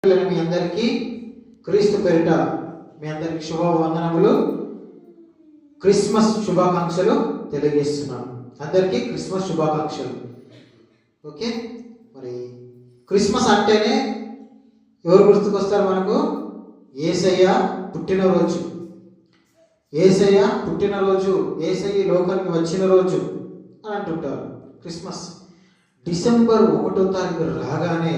మీ అందరికీ క్రీస్తు పేరిట మీ అందరికి శుభవందనములు, క్రిస్మస్ శుభాకాంక్షలు తెలియజేస్తున్నాను. అందరికీ క్రిస్మస్ శుభాకాంక్షలు. ఓకే, మరి క్రిస్మస్ అంటేనే ఎవరు గుర్తుకొస్తారు మనకు? యేసయ్య పుట్టినరోజు. యేసయ్య పుట్టినరోజు, యేసయ్య లోకానికి వచ్చిన రోజు అని అంటుంటారు. క్రిస్మస్ డిసెంబర్ 1వ తారీఖు రాగానే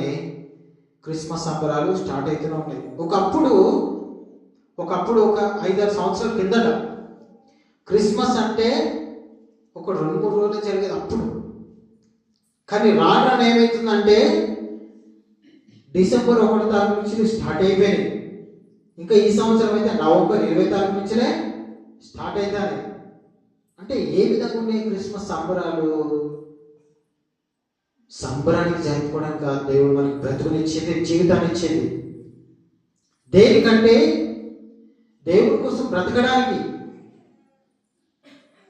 క్రిస్మస్ సంబరాలు స్టార్ట్ అవుతూనే ఉంటాయి. ఒకప్పుడు ఒక 5-6 సంవత్సరాల కిందట క్రిస్మస్ అంటే ఒక 2-3 రోజులు జరిగేది అప్పుడు. కానీ రాను ఏమవుతుందంటే డిసెంబర్ 1వ తారీఖు నుంచి స్టార్ట్ అయిపోయినాయి. ఇంకా ఈ సంవత్సరం అయితే నవంబర్ 20వ తారీఖు నుంచినే స్టార్ట్ అవుతాయి. అంటే ఏ విధంగా ఉన్నాయి క్రిస్మస్ సంబరాలు? సంబరానికి జరుపుకోవడానికి కాదు, దేవుడు మనకి బ్రతుకునిచ్చేది, జీవితాన్ని ఇచ్చేది. దేనికంటే దేవుడి కోసం బ్రతకడానికి.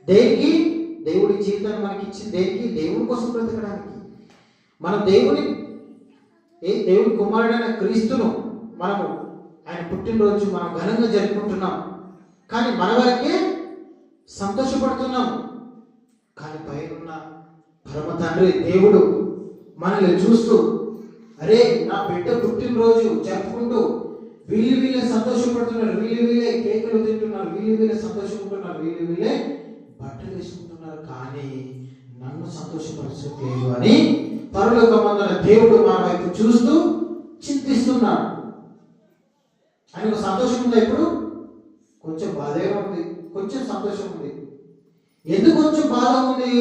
దేనికి? దేవుడి జీవితాన్ని మనకి ఇచ్చింది దేనికి? దేవుడి కోసం బ్రతకడానికి. మనం దేవుడి కుమారుడైన క్రీస్తును మనము ఆయన పుట్టినరోజు మనం ఘనంగా జరుపుకుంటున్నాం. కానీ మన వరకే సంతోషపడుతున్నాం. కానీ పైన పరమ తండ్రి దేవుడు మనల్ని చూస్తూ, అరే నా బిడ్డ పుట్టినరోజు జరుపుకుంటూ వీళ్ళే సంతోషపడుతున్నారు, వీళ్ళే కేకులు తింటున్నారు, వీళ్ళే సంతోషపడుతున్నారు, వీళ్ళే బట్టలు వేసుకుంటున్నారు, కానీ నన్ను సంతోషపరచట్లేదు అని పరలోకమందున దేవుడు మన వైపు చూస్తూ చింతిస్తున్నాడు. ఆయనకు సంతోషం ఉంది. ఇప్పుడు కొంచెం బాధే ఉంది, కొంచెం సంతోషం ఉంది. ఎందుకు కొంచెం బాధ ఉంది?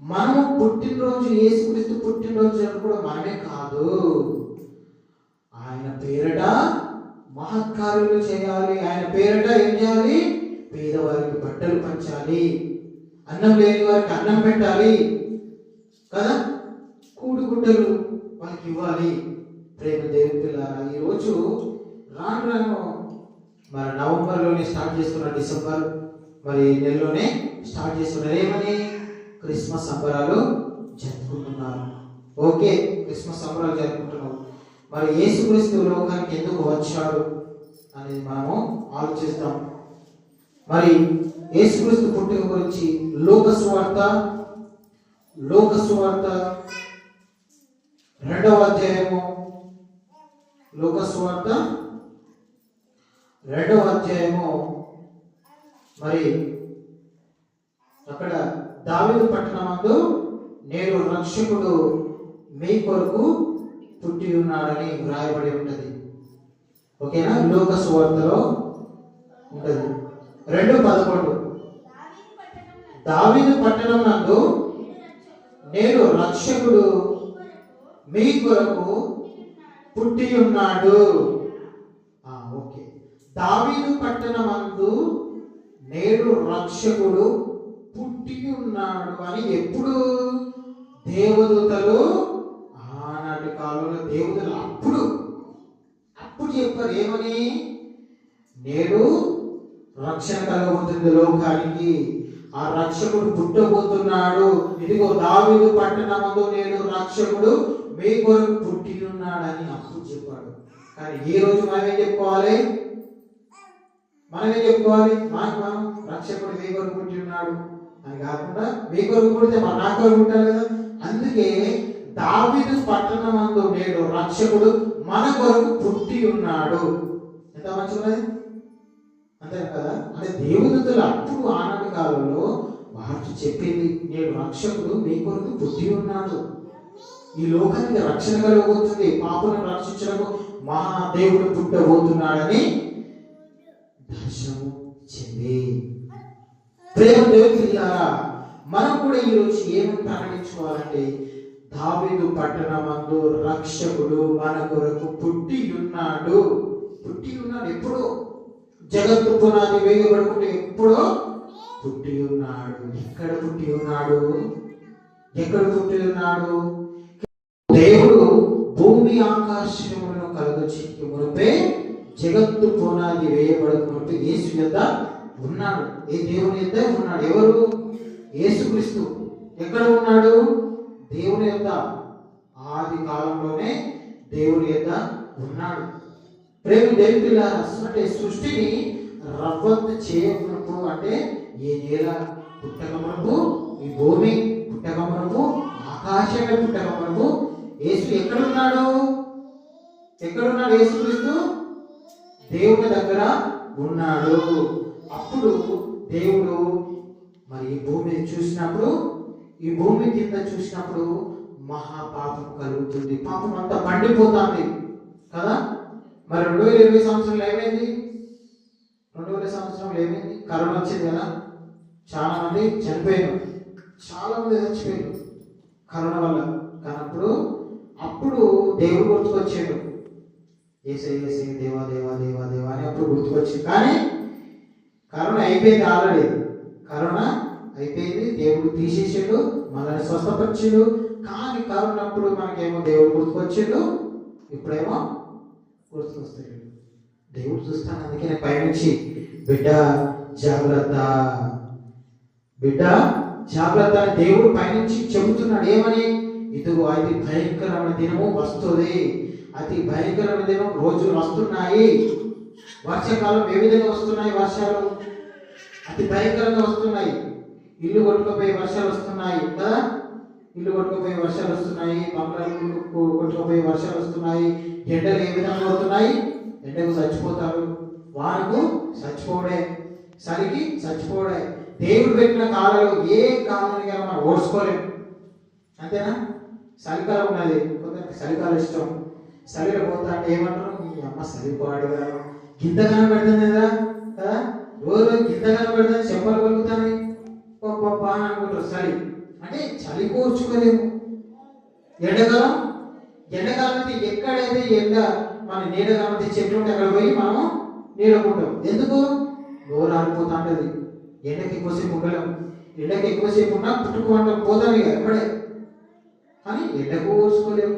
మనము పుట్టినరోజు, యేసుక్రీస్తు పుట్టినరోజు జరుపుకోవడం మనమే కాదు, ఆయన పేరట మహత్కార్యాలు చేయాలి. ఆయన పేరట ఏం చేయాలి? పేదవారికి బట్టలు పంచాలి, అన్నం లేని వారికి అన్నం పెట్టాలి కదా, కూడుగుడ్డలు వాళ్ళకి ఇవ్వాలి. ప్రేమ దేవుని పిల్లారా, ఈరోజు రాను మరి నవంబర్లోనే స్టార్ట్ చేస్తున్నారు, డిసెంబర్ మరి నెలలోనే స్టార్ట్ చేస్తున్నారు. ఏమని? క్రిస్మస్ సంబరాలు జరుపుకుంటున్నారు. ఓకే, క్రిస్మస్ సంబరాలు జరుపుకుంటున్నాం. మరి యేసుక్రీస్తు లోకానికి ఎందుకు వచ్చాడు అనేది మనము ఆలోచిస్తాం. మరి యేసుక్రీస్తు పుట్టుక గురించి లోక సువార్త 2వ అధ్యాయము, లోక సువార్త 2వ అధ్యాయము, మరి అక్కడ దావీదు పట్టణమందు నేడు రక్షకుడు మీ కొరకు పుట్టి ఉన్నాడని వ్రాయబడి ఉంటది. ఓకేనా? లోక సువార్తలో ఉంటది. 2:11 దావీదు పట్టణం నందు నేడు రక్షకుడు మీ కొరకు పుట్టి ఉన్నాడు. ఓకే, దావీదు పట్టణమందు నేడు రక్షకుడు పుట్టి ఉన్నాడు అని ఎప్పుడు? దేవదూతలు, ఆనాటి కాలంలో దేవదూతలు అప్పుడు చెప్పారు. ఏమని? నేడు రక్షణ కలగబోతుంది లోకానికి, ఆ రక్షకుడు పుట్టబోతున్నాడు. ఇదిగో దావీదు పట్టణమందు నేడు రక్షకుడు మీ కొరకు పుట్టి ఉన్నాడని అప్పుడు చెప్పాడు. కానీ ఈ రోజు మనమేం చెప్పుకోవాలి? మనం రక్షకుడు మీ కొరకు పుట్టి ఉన్నాడు అని కాకుండా, మీ కొరకు పుడితే మన నా కొరకు పుట్టాలి కదా. అందుకే దావీదు పట్టణమందు నేడు రక్షకుడు మన కొరకు పుట్టి ఉన్నాడు. ఎంత మంచిది, అంతే కదా. అంటే దేవుదూతలు అప్పుడు ఆనాటి కాలంలో వారు చెప్పింది, నేడు రక్షకుడు మీ కొరకు పుట్టి ఉన్నాడు, ఈ లోకానికి రక్షణ కలగబోతుంది, పాపులను రక్షించడానికి మహాదేవుడు పుట్టబోతున్నాడని దర్శనము చెంది. ప్రేమ దేవులారా, మనం కూడా ఈరోజు ఏమని ప్రకటించుకోవాలంటే, దావీదు పట్టణమందు రక్షకుడు మన కొరకు పుట్టి ఉన్నాడు. ఎప్పుడో జగత్తు పునాది వేయబడుకుంటే ఎప్పుడో పుట్టి ఉన్నాడు. ఎక్కడ పుట్టి ఉన్నాడు? దేవుడు భూమి ఆకాశములను కలుగచేయక మునుపే, జగత్తు పునాది వేయబడకున్నట్టు యేసు యొద్ద ఉన్నాడు. ఏ దేవుని యొద్ద ఉన్నాడు? ఎవరు? యేసుక్రీస్తు. ఎక్కడ ఉన్నాడు? దేవుని యొద్ద. ఆది కాలంలోనే దేవుని యొక్క ఉన్నాడు. ప్రేమ దేవుని పిల్లలారా, అంటే సృష్టిని రవ్వంత చేయమునకు, అంటే ఈ నేల పుట్టకమునకు, ఈ భూమి పుట్టకమునకు, ఆకాశమే పుట్టకమునకు యేసు ఎక్కడున్నాడు? ఎక్కడున్నాడు యేసుక్రీస్తు? దేవుని దగ్గర ఉన్నాడు. అప్పుడు దేవుడు మరి ఈ భూమిని చూసినప్పుడు, ఈ భూమి కింద చూసినప్పుడు మహాపాపం కలుగుతుంది. పాపం అంతా పండిపోతుంది కదా. మరి 2020 సంవత్సరంలో ఏమైంది? 2020 సంవత్సరంలో ఏమైంది? కరోనా వచ్చింది కదా. చాలా మంది చనిపోయారు, చాలా మంది చచ్చిపోయారు కరోనా వల్ల. కానప్పుడు అప్పుడు దేవుడు గుర్తుకొచ్చాడు. ఏసై ఏసై దేవా దేవా దేవా దేవా అని అప్పుడు గుర్తుకొచ్చింది. కానీ కరోనా అయిపోయింది, ఆల్రెడీ కరోనా అయిపోయింది. దేవుడు తీసేసాడు, మనల్ని స్వస్థపరిచాడు. కానీ కరోనా అప్పుడు మనకేమో దేవుడు గుర్తుకొచ్చాడు, ఇప్పుడేమో గుర్తుకొస్తాడు. దేవుడు చూస్తాను. అందుకనే పైనుంచి బిడ్డ జాగ్రత్త, బిడ్డ జాగ్రత్త అని దేవుడు పైనుంచి చెబుతున్నాడు. ఏమని? ఇదిగో అతి భయంకరమైన దినము వస్తుంది, అతి భయంకరమైన దినం రోజులు వస్తున్నాయి. వర్షాకాలం ఏ విధంగా వస్తున్నాయి? వర్షాలు అతి భయంకరంగా వస్తున్నాయి. ఇల్లు కొట్టుకుపోయే వర్షాలు వస్తున్నాయి కదా. ఇల్లు కొట్టుకుపోయే వర్షాలు వస్తున్నాయి, బంగాళాలు కొట్టుకుపోయే వర్షాలు వస్తున్నాయి. ఎండలు ఏ విధంగా అవుతున్నాయి? ఎండకు చచ్చిపోతారు, వానకు చచ్చిపోవడే, చలికి చచ్చిపోవడే. దేవుడు పెట్టిన కాలంలో ఏ కాలాన్ని కానీ మనం ఓడ్చుకోలేము, అంతేనా? చలికాలం ఉన్నది, కొందరికి చలికాలం ఇష్టం. చలిలో పోతా అంటే ఏమంటారు? మీ అమ్మ చలిపోవాడు కదా, గింతగానం పెడుతుంది కదా కదా, రోజు గింతగానం పెడుతుంది, చెప్పలు పలుకుతాను గొప్ప అని అనుకుంటారు. చలి అంటే చలి కోర్చుకోలేము. ఎండాకాలం అయితే ఎక్కడైతే ఎండ మన నీడగా చెట్లు ఉంటే అక్కడ పోయి మనం నీడకుంటాం. ఎందుకు? నోరు ఆరిపోతా ఉంటుంది. ఎండకి ఎక్కువసేపు ఉండలేము. ఎండకి ఎక్కువసేపు ఉన్నా పుట్టుకుంటాం, పోతాం ఇక ఎప్పుడే. కానీ ఎండకు కోర్చుకోలేము.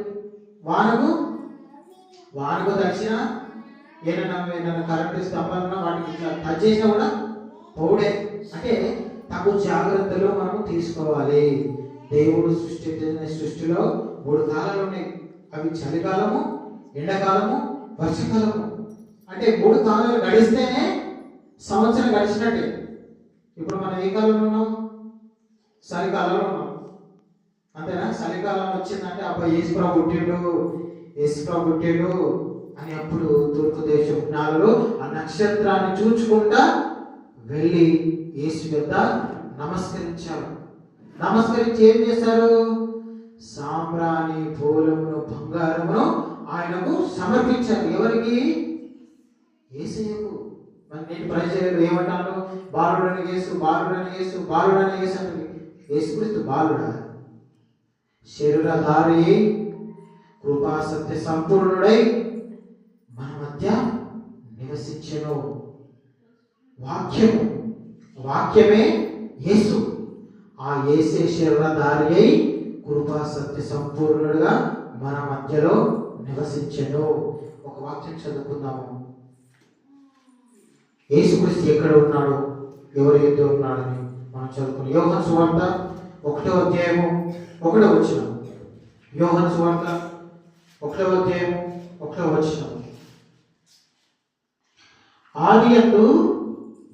వానకు దక్షిణ ఏదైనా కరెంటు స్తంభాలున్నా వాటికి ఇట్లా టచ్ చేసినా కూడా పౌడే. అంటే తగు జాగ్రత్తలు మనం తీసుకోవాలి. దేవుడు సృష్టిలో 3 కాలాలు ఉన్నాయి. అవి చలికాలము, ఎండాకాలము, వర్షాకాలము. అంటే 3 కాలాలు గడిస్తేనే సంవత్సరం గడిచినట్టే. ఇప్పుడు మనం ఏ కాలంలో ఉన్నాం? చలికాలంలో ఉన్నాం, అంతేనా? చలికాలం వచ్చిందంటే అబ్బాయి యేసుప్రభు పుట్టిండు అని అప్పుడు తూర్పు దేశం జ్ఞానులు ఆ నక్షత్రాన్ని చూచుకుంటా వెళ్ళి యేసు వద్ద నమస్కరించారు. నమస్కరించి ఏం చేశారు? సాంబ్రాణి, పూలమును, బంగారమును ఆయనకు సమర్పించారు. ఎవరికి? యేసయ్యకు. మరి నేటి పరిచర్యలు ఏమంటారు? బాలుడని యేసు, బాలుడని యేసు, బాలుడని యేసు అంటే యేసుక్రీస్తు బాలుడా? శరీరధారి, కృపా సత్య సంపూర్ణుడై మన మధ్య నివసించెను. వాక్యమే యేసు. ఆ యేసే శరీరధారి అయి కృపా సత్య సంపూర్ణుడుగా మన మధ్యలో నివసించెను. ఒక వాక్యం చదువుకుందాము. యేసుక్రీస్తు ఎక్కడ ఉన్నాడు, ఎవరి యొద్ద ఉన్నాడని మనం చదువుకున్నాం. యోహాను సువార్త 1వ అధ్యాయము 1వ వచనం. యోహాను సువార్త 1వ అధ్యాయము 1వ వచనం. ఆదియందు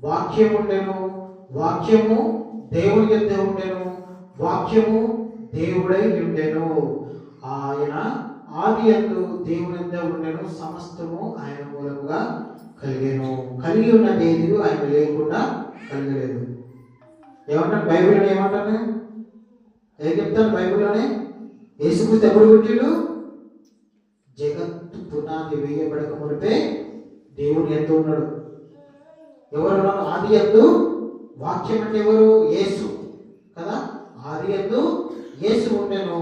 వాక్యము ఉండెను, వాక్యము దేవుని యొద్ద ఉండెను, వాక్యము దేవుడై ఉండెను. ఆయన ఆదియందు దేవుని యొద్ద ఉండెను, సమస్తము ఆయన మూలముగా కలిగెను. కలిగి ఉన్న దేని ఆయన లేకుండా కలగలేదు. ఏమంటారు బైబిల్లో? ఏమంటారు? ఏం చెప్తాను బైబిల్లోనే? యేసుక్రీస్తు ఎప్పుడు పుట్టిండు? జగత్తు పునాది వేయబడక మునిపే దేవుడు ఎంత ఉన్నాడు. ఎవరు? ఆది యందు వాక్యం అంటే ఎవరు? యేసు కదా. ఆది యందు యేసు ఉండెను,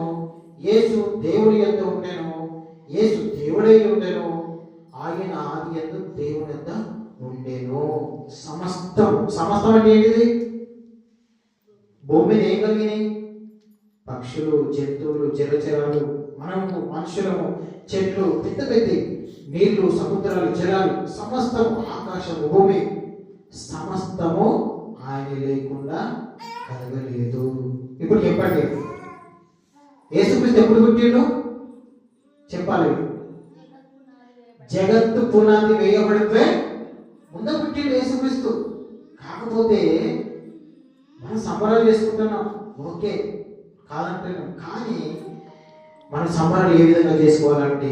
యేసు దేవుడి యందు ఉండెను, యేసు దేవుడై ఉండెను. ఆయన ఆది యందు దేవుని యొద్ద ఉండెను. సమస్తం అంటే ఏంటిది? భూమి మీద ఏం కలిగినాయి? పక్షులు, జంతువులు, జలచరాలు, మనము, మనుషులము, చెట్లు, పెద్ద నీళ్లు, సముద్రాలు, జలాలు, సమస్తము, ఆకాశము, భూమి, సమస్తము ఆయన లేకుండా కలగలేదు. ఇప్పుడు చెప్పండి, యేసుక్రీస్తు ఎప్పుడు పుట్టిండు? చెప్పాలి. జగత్తు పునాది వేయబడితే ముందు పుట్టిండు యేసుక్రీస్తు. కాకపోతే మనం సంబరాలు చేసుకుంటున్నాం, ఓకే కాదంటున్నాం. కానీ మన సంబరాలు ఏ విధంగా చేసుకోవాలంటే,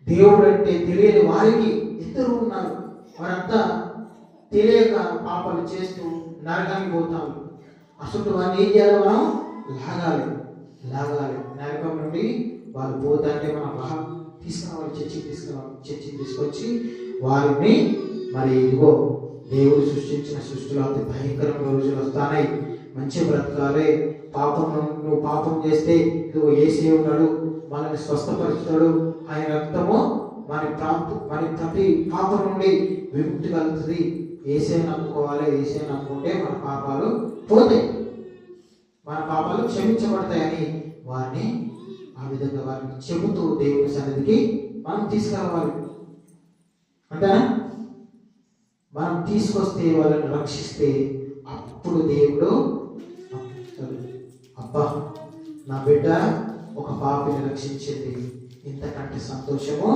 దేవుడు అంటే తెలియని వారికి ఎందరో ఉన్నారు. వారంతా తెలియక పాపాలు చేస్తూ నరకానికి పోతాము. అసలు వారిని ఏం చేయాలి? మనం లాగాలి నరకం నుండి వాళ్ళు పోతాంటే మనం తీసుకురావాలి, చర్చికి తీసుకొచ్చి వారిని మరి ఇదిగో దేవుడు సృష్టించిన సృష్టిలో అతి భయంకరమైన రోజులు వస్తాయి, మంచి బ్రతకాలి, నువ్వు పాపం చేస్తే ఇదిగో యేసే ఉన్నాడు, మనల్ని స్వస్థపరుస్తాడు, ఆయన రక్తము మన ప్రతి పాపం నుండి విముక్తి కలుగుతుంది, యేసే నమ్ముకోవాలి, యేసే నమ్ముకుంటే మన పాపాలు పోతాయి, మన పాపాలు క్షమించబడతాయని వారిని ఆ విధంగా వారిని చెబుతూ దేవుని సన్నిధికి మనం తీసుకురావాలి. అంతేనా? మనం తీసుకొస్తే వాళ్ళని రక్షిస్తే అప్పుడు దేవుడు అబ్బా నా బిడ్డ ఒక పాపిని రక్షించింది, ఇంతకంటే సంతోషము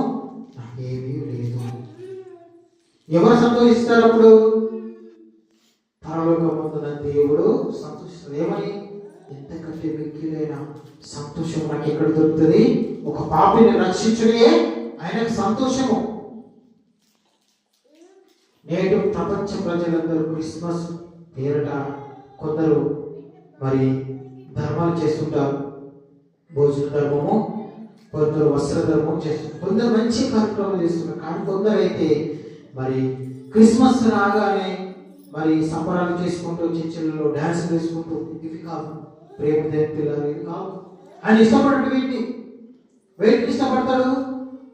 నాకేమీ లేదు. ఎవరు సంతోషిస్తారు? అప్పుడు పరలోకమందున దేవుడు సంతోషిస్తారు. ఏమని? ఎంతకంటే మిక్కిలైన సంతోషం నాకు ఎక్కడ దొరుకుతుంది? ఒక పాపిని రక్షించడే ఆయనకు సంతోషము. నేడు ప్రపంచ ప్రజలందరూ క్రిస్మస్ పేరట కొందరు మరి ధర్మాలు చేస్తుంటారు. భోజన ధర్మము, కొందరు వస్త్ర ధర్మం చేస్తుంటారు, కొందరు మంచి కార్యక్రమాలు చేస్తున్నారు. కానీ కొందరు అయితే మరి క్రిస్మస్ రాగానే మరి సంబరాలు చేసుకుంటూ చర్చిలలో డ్యాన్స్ వేసుకుంటూ, ఇవి కాదు ప్రేమ దేవుని పిల్లలు, ఇవి కాదు. ఆయన ఇష్టపడటం వేటిని ఇష్టపడతాడు?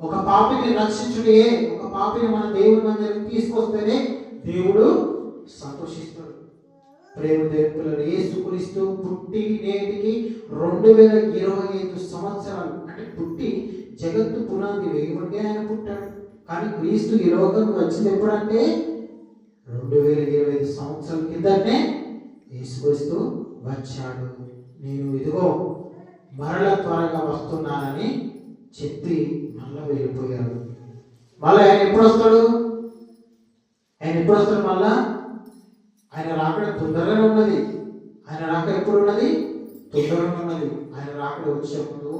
ఒక పాపిని రక్షించుడే, ఒక పాపిని మన దేవుని మందిరం తీసుకొస్తేనే దేవుడు సంతోషిస్తాడు. ప్రేమ దేవుని పిల్లలు, యేసుక్రీస్తు పుట్టి నేటికి 2025 సంవత్సరాలు, అంటే పుట్టి జగత్తు పునాది వేయబట్టే ఆయన పుట్టాడు. కానీ క్రీస్తు ఈ లోకం వచ్చింది ఎప్పుడంటే 2025 సంవత్సరాల కిందనే యేసుక్రీస్తు వచ్చాడు. నేను ఇదిగో మరల త్వరగా వస్తున్నానని చెప్పి మళ్ళా వెళ్ళిపోయాడు. మళ్ళీ ఆయన ఎప్పుడు వస్తాడు? మళ్ళా ఆయన రాకడ తొందరగానే ఉన్నది. ఆయన రాక ఎప్పుడు ఉన్నది? తొందరగా ఉన్నది. ఆయన రాకడ వచ్చే ముందు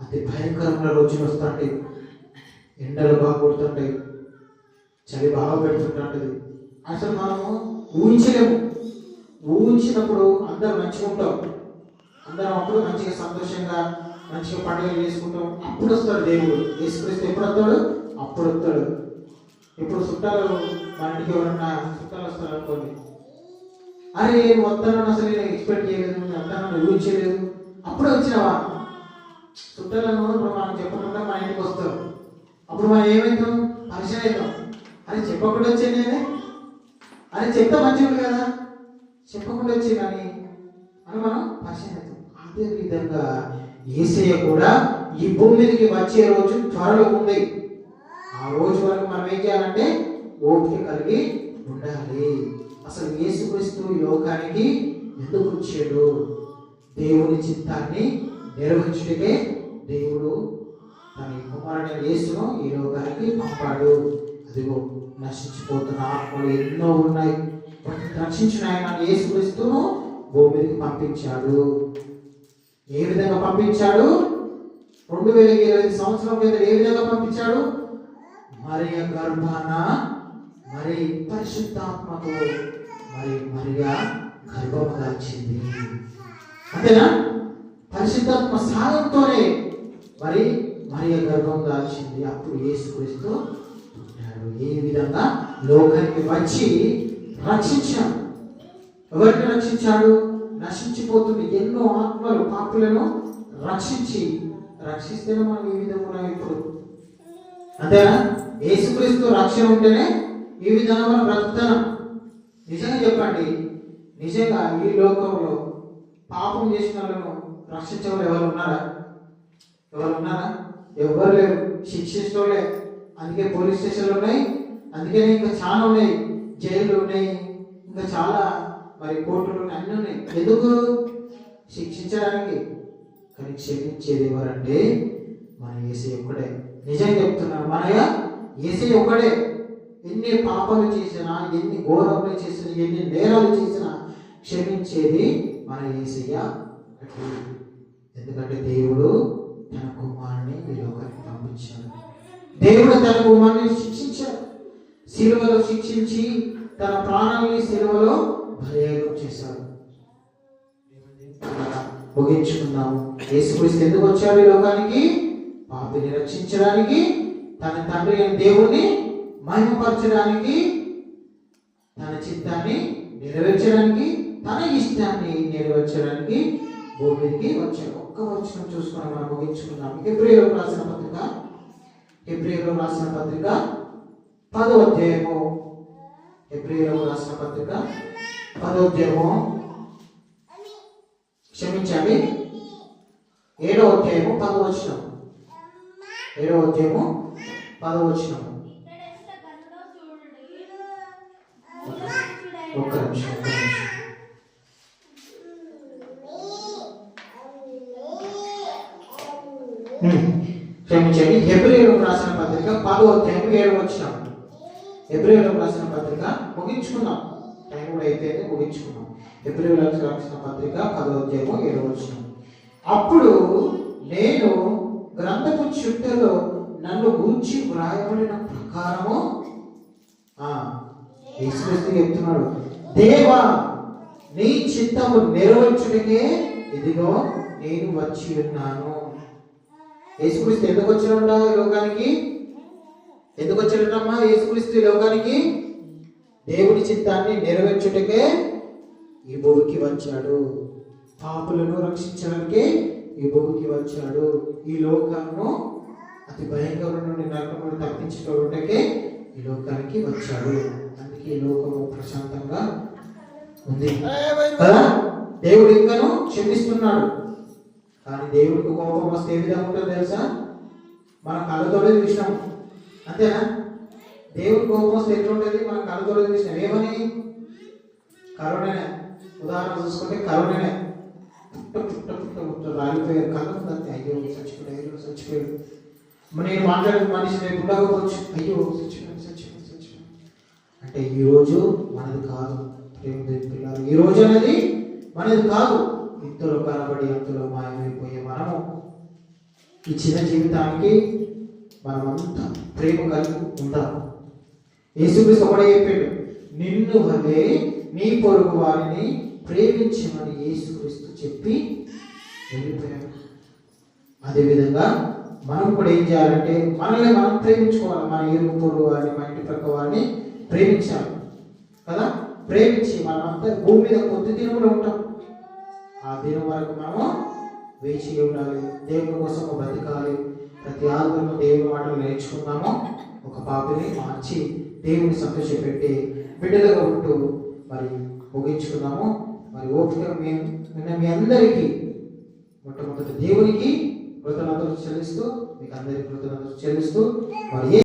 అతి భయంకరమైన రోజులు వస్తుంటాయి. ఎండలు బాగా కొడుతుంటాయి, చలి బాగా పెడుతుంటుంది. అసలు మనము ఊహించలేము. ఊహించినప్పుడు అందరూ మంచిగా ఉంటాం, అందరం అప్పుడు మంచిగా సంతోషంగా మంచిగా పండుగలు చేసుకుంటాం. అప్పుడు వస్తాడు దేవుడు. యేసుక్రీస్తు ఎప్పుడు వస్తాడు? అప్పుడు వస్తాడు. ఇప్పుడు చుట్టాలు మన ఇంటికి ఎవరన్నా చుట్టాలు వస్తారు అనుకోండి, అరే వస్తానని అసలు నేను ఎక్స్పెక్ట్ చేయలేదు, వస్తానని ఊహించలేదు, అప్పుడే వచ్చినావా? చుట్టాలను మనం చెప్పకుండా మన ఇంటికి వస్తారు. అప్పుడు మనం ఏమవుతాం? పరిచయం అవుతాం. అరే చెప్పకుండా వచ్చాను నేనే, అరే చెప్తా మంచిది కదా, చెప్పకుండా వచ్చానని మనం పరిచయం అవుతాం. అదే విధంగా యేసయ్య కూడా ఈ భూమి మీదకి వచ్చే రోజు త్వరలో ఉంది. ఆ రోజు వరకు మనం ఏం చేయాలంటే ఓపిక కలిగి ఉండాలి. అసలు యేసుక్రీస్తు ఈ లోకానికి ఎందుకు వచ్చాడు? దేవుని చిత్తాన్ని నిర్వహించుటకే దేవుడు తన కుమారుడైన యేసును ఈ లోకానికి పంపాడు. అదిగో నశించిపోతున్న ఆత్మలు ఎన్నో ఉన్నాయి, వాటిని రక్షించిన ఆయన యేసుక్రీస్తును భూమి మీదకి పంపించాడు. ఏ విధంగా పంపించాడు? 2025 సంవత్సరం మీద ఏ విధంగా పంపించాడు? మరియ గర్భాన మరి పరిశుద్ధాత్మతో మరియా గర్భము దాల్చింది. అంతేనా? పరిశుద్ధాత్మ సహాయంతోనే మరియ గర్భం దాల్చింది. అప్పుడు యేసుక్రీస్తు పుట్టాడు. ఏ విధంగా లోకానికి వచ్చి రక్షించాడు. ఎవరిని రక్షించాడు? నశించిపోతుంది ఎన్నో ఆత్మలు పాపులను రక్షిస్తేనే మనం ఈ విధంగా ఉన్నాం ఇప్పుడు. అంతేనా? యేసుక్రీస్తు రక్షణ ఉంటేనే ఈ విధంగా మనం బ్రతుకుతున్నాం. నిజంగా చెప్పండి, నిజంగా ఈ లోకంలో పాపం చేసిన వాళ్ళను రక్షించే వాళ్ళు ఎవరు ఉన్నారా? ఎవరు లేరు. శిక్షిస్తోలే. అందుకే పోలీస్ స్టేషన్లు ఉన్నాయి, అందుకనే ఇంకా చాలా ఉన్నాయి, జైళ్ళు ఉన్నాయి, ఇంకా చాలా మరి కోర్టులు ఉన్నాయి, అన్నీ ఉన్నాయి. ఎందుకు? శిక్షించడానికి. కానీ క్షమించేది ఎవరంటే మన యేసయ్య ఒక్కడే. నిజం చెప్తున్నాను, మనయ యేసయ్య ఒక్కడే. ఎన్ని పాపాలు చేసినా, ఎన్ని ఘోరములు చేసినా, ఎన్ని నేరాలు చేసినా క్షమించేది మన యేసయ్య. ఎందుకంటే దేవుడు తన కుమారుని ఈ లోకానికి పంపించాడు. దేవుడు తన కుమారుని శిక్షించాడు. శిలువలో శిక్షించి తన ప్రాణాన్ని శిలువలో బలియాగం చేశాడు. ముగించుకున్నాము. యేసుక్రీస్తు ఎందుకు వచ్చాడు ఈ లోకానికి? పాపిని రక్షించడానికి, తన తండ్రి అయిన దేవుణ్ణి మహిమపరచడానికి, తన చిత్తాన్ని నెరవేర్చడానికి, తన ఇష్టాన్ని నెరవేర్చడానికి భూమికి వచ్చాడు. ఒక్క వచనం చూసుకొని మనం ముగించుకున్నాం. హెబ్రీయులకు రాసిన పత్రిక 10వ అధ్యాయము. హెబ్రీయులకు రాసిన పత్రిక 10వ అధ్యాయము, క్షమించండి, 7వ అధ్యాయము 10వ వచనం. 7వ అధ్యాయము 10వ వచనం. ఒక్క నిమిషం. క్షమించండి. హెబ్రీయులకు రాసిన పత్రిక 10వ అధ్యాయం 7వ వచనం. హెబ్రీయులకు రాసిన పత్రిక ముగించుకున్నాం. టైం కూడా అయిపోయింది, ముగించుకున్నాం. హెబ్రీయులకు రాసిన పత్రిక 10వ అధ్యాయం 7వ వచనం. అప్పుడు నేను గ్రంథపు చుట్టలో నన్ను గూర్చి వ్రాయబడిన ప్రకారము యేసుక్రీస్తు చెప్తున్నాడు, దేవా నీ చిత్తము నెరవేర్చుటకే ఇదిగో నేను వచ్చి ఉన్నాను. యేసుక్రీస్తు ఎందుకు వచ్చినా ఈ లోకానికి? ఎందుకు వచ్చాడమ్మా యేసుక్రీస్తు ఈ లోకానికి? దేవుడి చిత్తాన్ని నెరవేర్చుటకే ఈ భూమికి వచ్చాడు. పాపులను రక్షించడానికి ఈ భూమికి వచ్చాడు. ఈ లోకాలను అతి భయంకరం నుండి నరకం నుండి తప్పించుకోవడానికే ఈ లోకానికి వచ్చాడు. అందుకే ఈ లోకము ప్రశాంతంగా ఉంది కదా. దేవుడు ఇంకను క్షమిస్తున్నాడు. కానీ దేవుడికి కోపం వస్తే ఏ విధంగా ఉంటుందో తెలుసా? మన కళ్ళతోనే చూసినాం, అంతేనా? దేవుడి కోపం వస్తే ఎట్లుంటుంది? మన కళ్ళతోనే చూసినాం. ఏమని? కరోనానే ఉదాహరణ చూసుకుంటే, కరోనానే రాలిపోయారు, కళ్ళు అంతే. అయ్యో చచ్చిపోయాడు. నేను మాట్లాడే మనిషి రేపు ఉండకపోవచ్చు, అయ్యో చచ్చిపోయాడు. అంటే ఈరోజు మనది కాదు పిల్లలు, ఈ రోజు అనేది మనది కాదు. ఇంతలో కనబడి అంతలో మాయమైపోయే మనము ఈ చిన్న జీవితానికి మనమంతా ప్రేమ కలిగి ఉందాం. యేసుక్రీస్తు ఒకడే చెప్పాడు, నిన్ను వలే నీ పొరుగు వారిని ప్రేమించమని యేసుక్రీస్తు చెప్పి వెళ్ళిపోయాడు. అదేవిధంగా మనం కూడా ఏం చేయాలంటే మనల్ని మనం ప్రేమించుకోవాలి. మన ఇరుగు పొరుగు వారిని, మన ఇంటి ప్రక్క వారిని ప్రేమించాలి కదా. ప్రేమించి మనమంతా భూమి మీద కొద్ది దినములు ఉంటాం. ఆ దినం వరకు మనము వేచి ఉండాలి. దేవుని కోసం బ్రతకాలి. ప్రతి ఆదివారం దేవుని మాటలు నేర్చుకున్నాము. ఒక పాపిని మార్చి దేవుని సంతోషపెట్టి బిడ్డలుగా ఉంటూ మరి ముగించుకున్నాము. మరి ఓపిక మీ అందరికీ మొట్టమొదటి దేవునికి కృతజ్ఞతలు చెల్లిస్తూ, మీకు అందరికీ కృతజ్ఞతలు చెల్లిస్తూ మరి